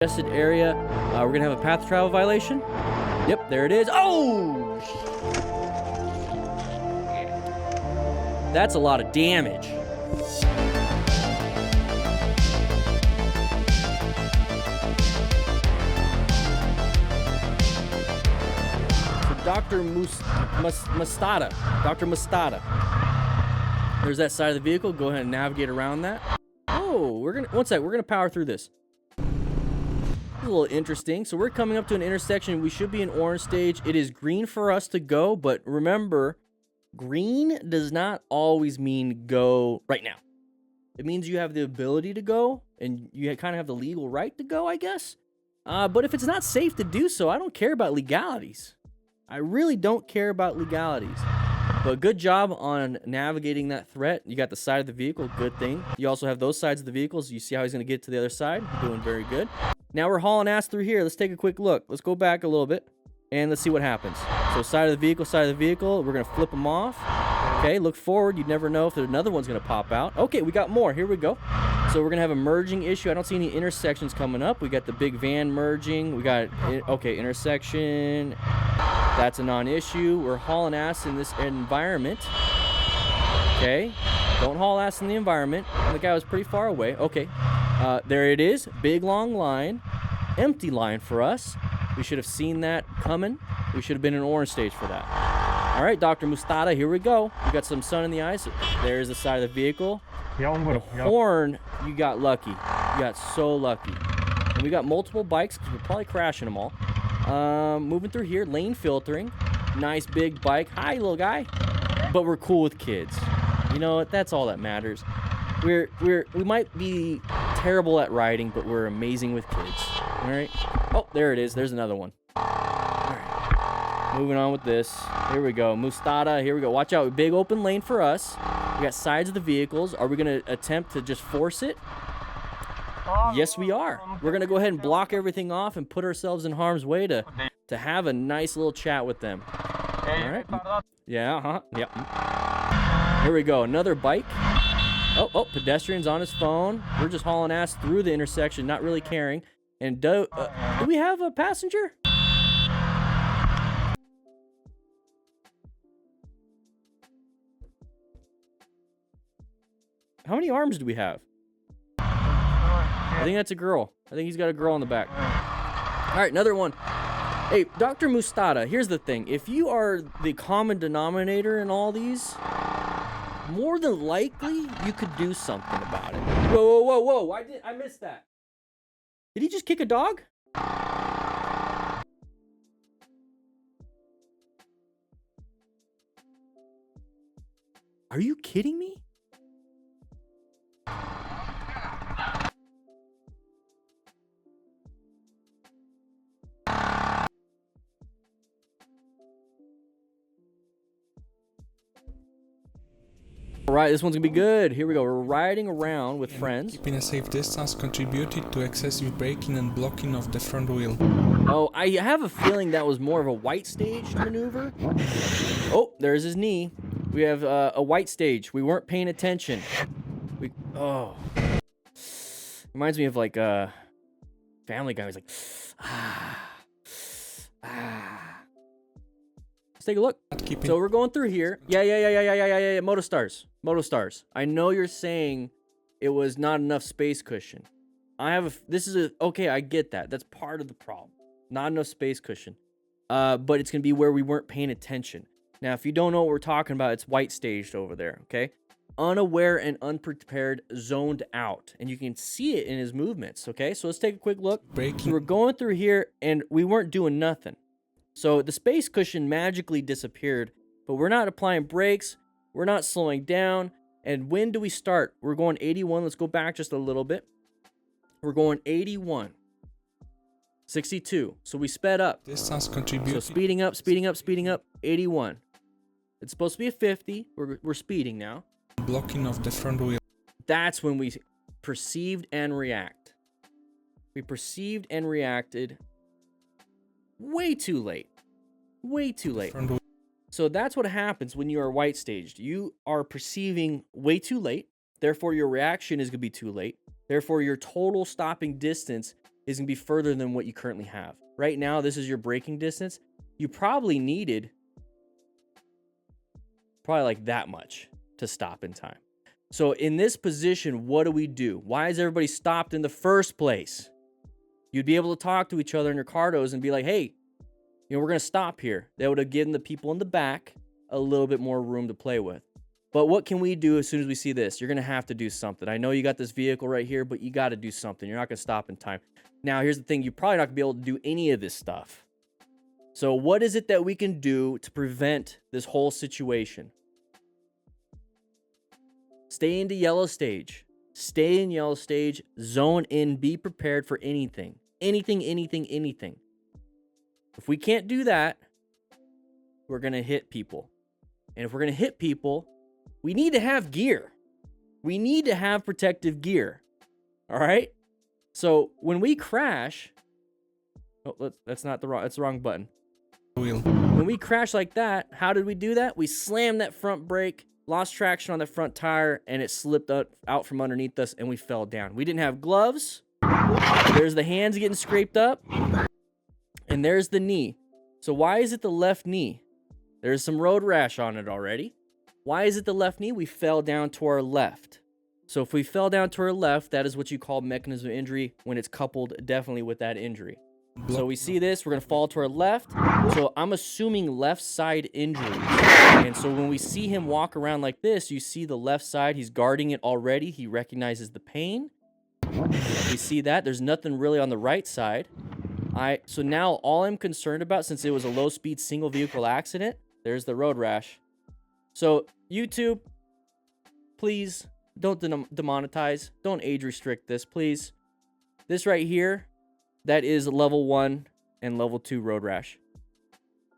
congested area. We're gonna have a path travel violation. Yep, there it is. Oh! That's a lot of damage. So Dr. Mustata. Dr. Mustata. There's that side of the vehicle. Go ahead and navigate around that. Oh, one sec, we're gonna power through this. A little interesting. So we're coming up to an intersection. We should be in orange stage. It is green for us to go, but remember, green does not always mean go right now. It means you have the ability to go, and you kind of have the legal right to go, I guess. But if it's not safe to do so, I don't care about legalities. I really don't care about legalities. But good job on navigating that threat. You got the side of the vehicle, good thing. You also have those sides of the vehicles. You see how he's going to get to the other side. Doing very good. Now we're hauling ass through here. Let's take a quick look. Let's go back a little bit, and let's see what happens. So side of the vehicle, side of the vehicle. We're going to flip them off. Okay, look forward. You never know if another one's going to pop out. Okay, we got more. Here we go. So we're going to have a merging issue. I don't see any intersections coming up. We got the big van merging. We got, okay, intersection. That's a non-issue. We're hauling ass in this environment. Okay. Don't haul ass in the environment. And the guy was pretty far away. Okay. There it is. Big, long line. Empty line for us. We should have seen that coming. We should have been in orange stage for that. All right, Dr. Mustata, here we go. We got some sun in the eyes. There's the side of the vehicle. The horn, you got lucky. You got so lucky. And we got multiple bikes because we're probably crashing them all. Moving through here, lane filtering. Nice big bike. Hi, little guy. But we're cool with kids. You know what? That's all that matters. We might be terrible at riding, but we're amazing with kids. All right. Oh, there it is. There's another one. All right. Moving on with this. Here we go. Mustata. Here we go. Watch out. Big open lane for us. We got sides of the vehicles. Are we going to attempt to just force it? Yes, we are. We're going to go ahead and block everything off and put ourselves in harm's way to have a nice little chat with them. All right. Yeah, Yep. Here we go. Another bike. Oh, pedestrian's on his phone. We're just hauling ass through the intersection, not really caring. And do we have a passenger? How many arms do we have? I think that's a girl. I think he's got a girl on the back. All right, another one. Hey, Dr. Mustata, here's the thing. If you are the common denominator in all these, more than likely, you could do something about it. Whoa. Why did I miss that? Did he just kick a dog? Are you kidding me? All right, this one's gonna be good. Here we go. We're riding around with friends. Keeping a safe distance contributed to excessive braking and blocking of the front wheel. Oh, I have a feeling that was more of a white stage maneuver. Oh, there's his knee. We have a white stage. We weren't paying attention. Reminds me of like Family Guy. He's like, Let's take a look. So we're going through here. Yeah. Moto Stars. I know you're saying it was not enough space cushion. Okay, I get that. That's part of the problem. Not enough space cushion. But it's going to be where we weren't paying attention. Now, if you don't know what we're talking about, it's white staged over there, okay? Unaware and unprepared, zoned out. And you can see it in his movements, okay? So let's take a quick look. So we're going through here, and we weren't doing nothing. So the space cushion magically disappeared, but we're not applying brakes. We're not slowing down. And when do we start? We're going 81. Let's go back just a little bit. We're going 81. 62. So we sped up. Distance contributed. So speeding up. 81. It's supposed to be a 50. We're speeding now. Blocking of the front wheel. That's when we perceived and react. We perceived and reacted way too late. Way too late. So that's what happens when you are white staged. You are perceiving way too late. Therefore, your reaction is going to be too late. Therefore, your total stopping distance is going to be further than what you currently have. Right now, this is your braking distance. You probably needed probably like that much to stop in time. So in this position, what do? Why is everybody stopped in the first place? You'd be able to talk to each other in your CARDOs and be like, hey, you know, we're going to stop here. That would have given the people in the back a little bit more room to play with. But what can we do as soon as we see this? You're going to have to do something. I know you got this vehicle right here, but you got to do something. You're not going to stop in time. Now, here's the thing. You're probably not going to be able to do any of this stuff. So what is it that we can do to prevent this whole situation? Stay into yellow stage. Stay in yellow stage. Zone in. Be prepared for anything. Anything. If we can't do that, we're going to hit people. And if we're going to hit people, we need to have gear. We need to have protective gear. All right? So when we crash... Oh, that's the wrong button. When we crash like that, how did we do that? We slammed that front brake, lost traction on the front tire, and it slipped out from underneath us, and we fell down. We didn't have gloves. There's the hands getting scraped up. And there's the knee. So why is it the left knee? There's some road rash on it already. Why is it the left knee? We fell down to our left. So if we fell down to our left, that is what you call mechanism of injury when it's coupled definitely with that injury. So we see this, we're going to fall to our left. So I'm assuming left side injury. And so when we see him walk around like this, you see the left side, he's guarding it already. He recognizes the pain. We see that. There's nothing really on the right side. So now all I'm concerned about, since it was a low-speed single vehicle accident, there's the road rash. So YouTube, please don't demonetize. Don't age restrict this, please. This right here, that is level 1 and level 2 road rash.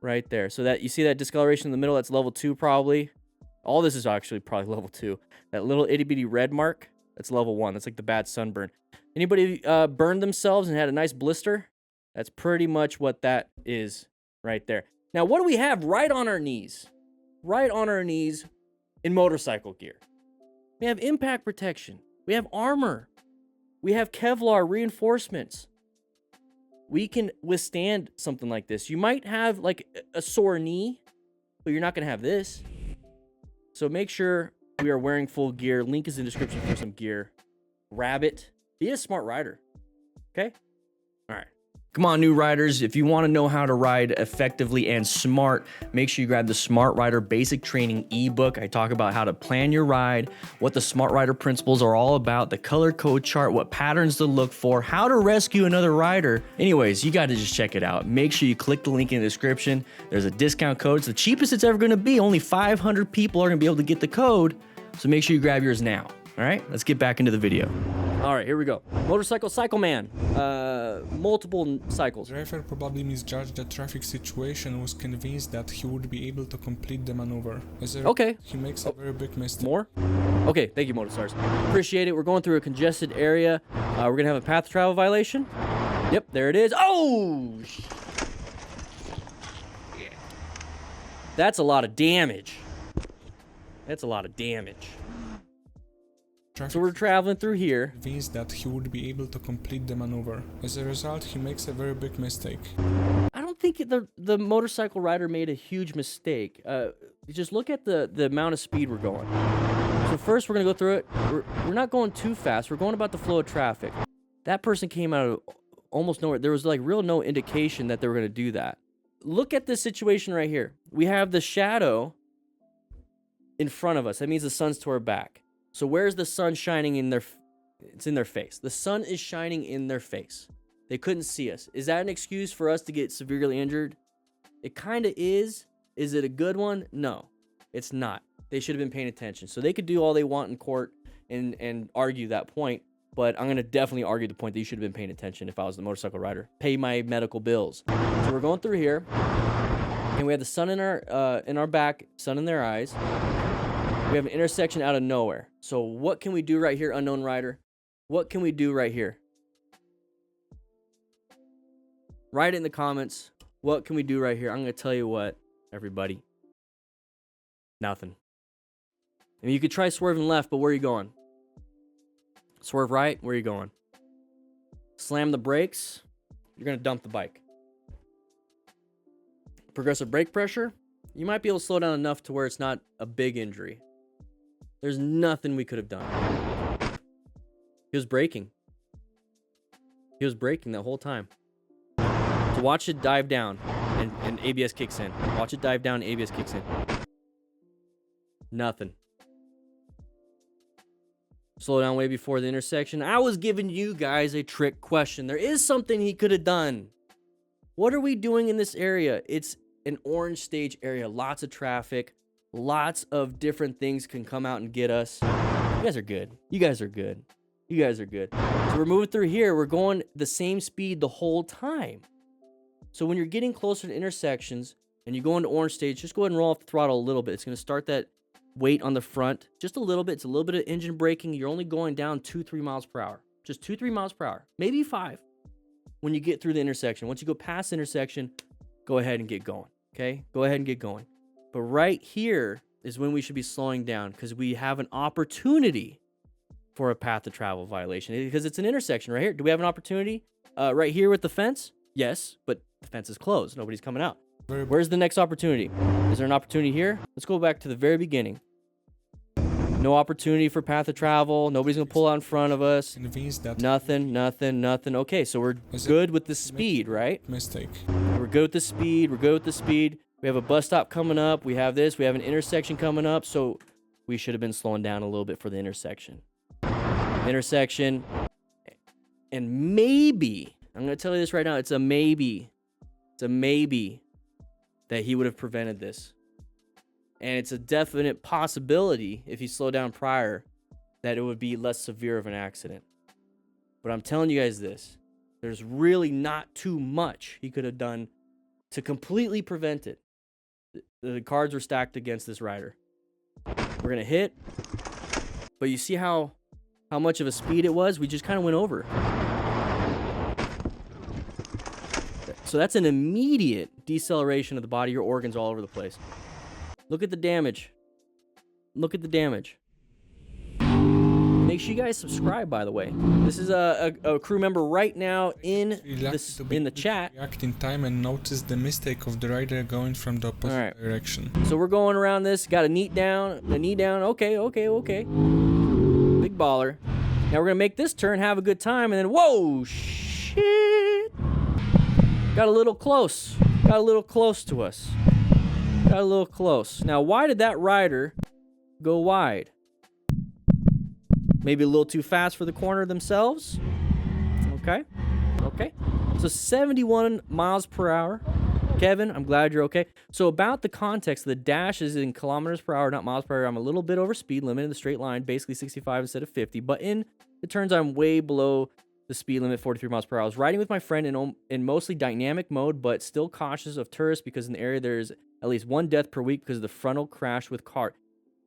Right there. So that you see that discoloration in the middle, that's level 2 probably. All this is actually probably level 2. That little itty-bitty red mark, that's level 1. That's like the bad sunburn. Anybody burned themselves and had a nice blister? That's pretty much what that is right there. Now, what do we have right on our knees? Right on our knees in motorcycle gear. We have impact protection. We have armor. We have Kevlar reinforcements. We can withstand something like this. You might have like a sore knee, but you're not going to have this. So make sure we are wearing full gear. Link is in the description for some gear. Grab it. Be a smart rider. Okay? All right. Come on, new riders. If you want to know how to ride effectively and smart, make sure you grab the Smart Rider Basic Training ebook. I talk about how to plan your ride, what the Smart Rider principles are all about, the color code chart, what patterns to look for, how to rescue another rider. Anyways, you got to just check it out. Make sure you click the link in the description. There's a discount code. It's the cheapest it's ever going to be. Only 500 people are going to be able to get the code. So make sure you grab yours now. All right, let's get back into the video. All right, here we go. Motorcycle cycle man. Multiple cycles. The driver probably misjudged the traffic situation and was convinced that he would be able to complete the maneuver. Okay. He makes a very big mistake. More? Okay, thank you, Motorstars. Appreciate it. We're going through a congested area. We're going to have a path travel violation. Yep, there it is. Oh! That's a lot of damage. That's a lot of damage. So we're traveling through here. Convinced that he would be able to complete the maneuver. As a result, he makes a very big mistake. I don't think the motorcycle rider made a huge mistake. Just look at the amount of speed we're going. So first we're going to go through it. We're not going too fast. We're going about the flow of traffic. That person came out of almost nowhere. There was like no indication that they were going to do that. Look at this situation right here. We have the shadow in front of us. That means the sun's to our back. So where's the sun shining in their... It's in their face. The sun is shining in their face. They couldn't see us. Is that an excuse for us to get severely injured? It kind of is. Is it a good one? No, it's not. They should have been paying attention. So they could do all they want in court and argue that point, but I'm going to definitely argue the point that you should have been paying attention if I was the motorcycle rider. Pay my medical bills. So we're going through here, and we have the sun in our back, sun in their eyes. We have an intersection out of nowhere. So what can we do right here, unknown rider? What can we do right here? Write it in the comments. What can we do right here? I'm going to tell you what, everybody. Nothing. I mean, you could try swerving left, but where are you going? Swerve right, where are you going? Slam the brakes, you're going to dump the bike. Progressive brake pressure, you might be able to slow down enough to where it's not a big injury. There's nothing we could have done. He was braking. He was braking the whole time. So watch it dive down and ABS kicks in. Watch it dive down and ABS kicks in. Nothing. Slow down way before the intersection. I was giving you guys a trick question. There is something he could have done. What are we doing in this area? It's an orange stage area. Lots of traffic. Lots of different things can come out and get us. You guys are good. You guys are good. You guys are good. So we're moving through here. We're going the same speed the whole time. So when you're getting closer to intersections and you go into orange stage, just go ahead and roll off the throttle a little bit. It's going to start that weight on the front just a little bit. It's a little bit of engine braking. You're only going down 2-3 miles per hour. Just 2-3 miles per hour. Maybe 5 when you get through the intersection. Once you go past the intersection, go ahead and get going. Okay? Go ahead and get going. But right here is when we should be slowing down because we have an opportunity for a path to travel violation because it's an intersection right here. Do we have an opportunity right here with the fence? Yes, but the fence is closed. Nobody's coming out. Where's the next opportunity? Is there an opportunity here? Let's go back to the very beginning. No opportunity for path of travel. Nobody's going to pull out in front of us. Nothing. Okay, so we're good with the speed, right? Mistake. We're good with the speed. We're good with the speed. We have a bus stop coming up. We have this. We have an intersection coming up. So we should have been slowing down a little bit for the intersection. Intersection. And maybe, I'm going to tell you this right now. It's a maybe. It's a maybe that he would have prevented this. And it's a definite possibility, if he slowed down prior, that it would be less severe of an accident. But I'm telling you guys this. There's really not too much he could have done to completely prevent it. The cards were stacked against this rider. We're going to hit. But you see how much of a speed it was? We just kind of went over. So that's an immediate deceleration of the body. Your organs all over the place. Look at the damage. Look at the damage. Make sure you guys subscribe, by the way. This is a crew member right now in the chat. React in time and notice the mistake of the rider going from the opposite direction. So we're going around this. Got a knee down. Okay. Big baller. Now we're going to make this turn, have a good time, and then, whoa, shit. Got a little close. Got a little close to us. Got a little close. Now, why did that rider go wide? Maybe a little too fast for the corner themselves. Okay. So 71 miles per hour. Kevin, I'm glad you're okay. So about the context, the dash is in kilometers per hour, not miles per hour. I'm a little bit over speed limit in the straight line, basically 65 instead of 50. But in the turns, I'm way below the speed limit, 43 miles per hour. I was riding with my friend in mostly dynamic mode, but still cautious of tourists because in the area there's at least 1 death per week because of the frontal crash with car.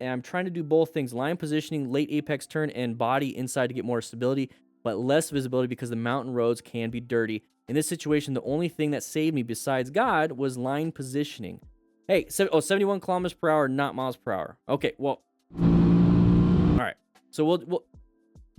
And I'm trying to do both things, line positioning, late apex turn, and body inside to get more stability, but less visibility because the mountain roads can be dirty. In this situation, the only thing that saved me besides God was line positioning. Hey, 71 kilometers per hour, not miles per hour. Okay, well, all right. So we'll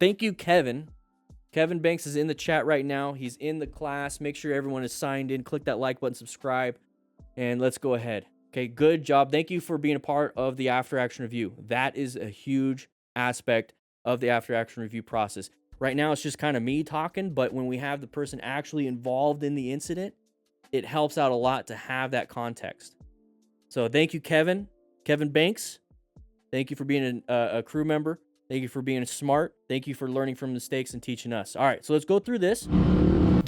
thank you, Kevin. Kevin Banks is in the chat right now. He's in the class. Make sure everyone is signed in. Click that like button, subscribe, and let's go ahead. Okay, good job. Thank you for being a part of the after action review. That is a huge aspect of the after action review process. Right now, it's just kind of me talking, but when we have the person actually involved in the incident, it helps out a lot to have that context. So thank you, Kevin Banks. Thank you for being a crew member. Thank you for being smart. Thank you for learning from mistakes and teaching us. All right, so let's go through this.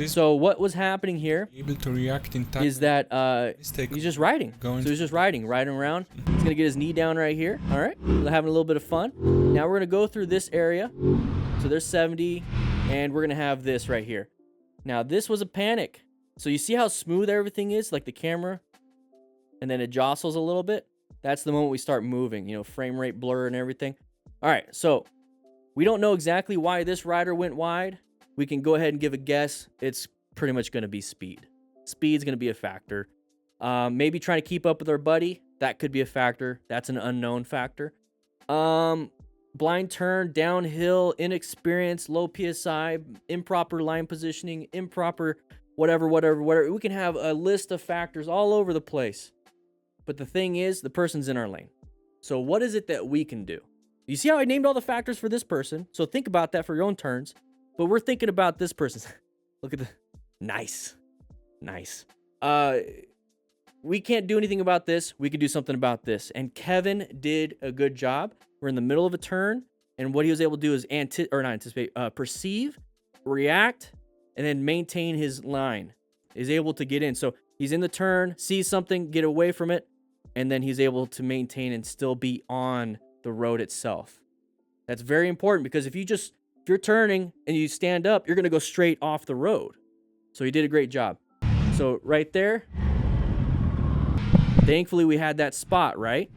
So what was happening here able to react in time is that he's just riding. So he's just riding around. He's going to get his knee down right here. All right, we're having a little bit of fun. Now we're going to go through this area. So there's 70, and we're going to have this right here. Now this was a panic. So you see how smooth everything is, like the camera, and then it jostles a little bit? That's the moment we start moving, you know, frame rate blur and everything. All right, so we don't know exactly why this rider went wide. We can go ahead and give a guess. It's pretty much going to be speed. Speed's going to be a factor. Maybe trying to keep up with our buddy. That could be a factor. That's an unknown factor. blind turn, downhill, inexperience, low PSI, improper line positioning, improper whatever. We can have a list of factors all over the place. But the thing is, the person's in our lane. So what is it that we can do? You see how I named all the factors for this person? So think about that for your own turns. But we're thinking about this person's. Look at the... Nice. Nice. We can't do anything about this. We can do something about this. And Kevin did a good job. We're in the middle of a turn. And what he was able to do is perceive, react, and then maintain his line. He's able to get in. So he's in the turn, sees something, get away from it, and then he's able to maintain and still be on the road itself. That's very important because if you're turning and you stand up, you're going to go straight off the road. So he did a great job. So right there, thankfully we had that spot, right?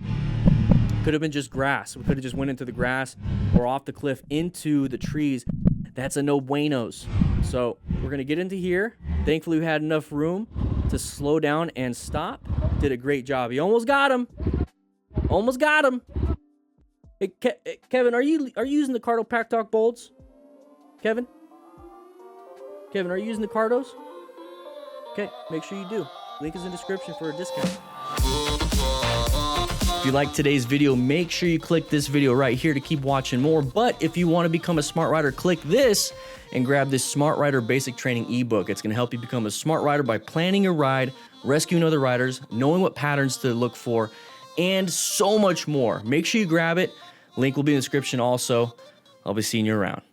Could have been just grass. We could have just went into the grass or off the cliff into the trees. That's a no buenos. So we're going to get into here. Thankfully we had enough room to slow down and stop. Did a great job. He almost got him. Almost got him. Hey, Kevin, are you using the CARDO Pack Talk bolts? Kevin, are you using the CARDOs? Okay, make sure you do. Link is in the description for a discount. If you like today's video, make sure you click this video right here to keep watching more. But if you want to become a smart rider, click this and grab this Smart Rider Basic Training ebook. It's going to help you become a smart rider by planning your ride, rescuing other riders, knowing what patterns to look for, and so much more. Make sure you grab it. Link will be in the description also. I'll be seeing you around.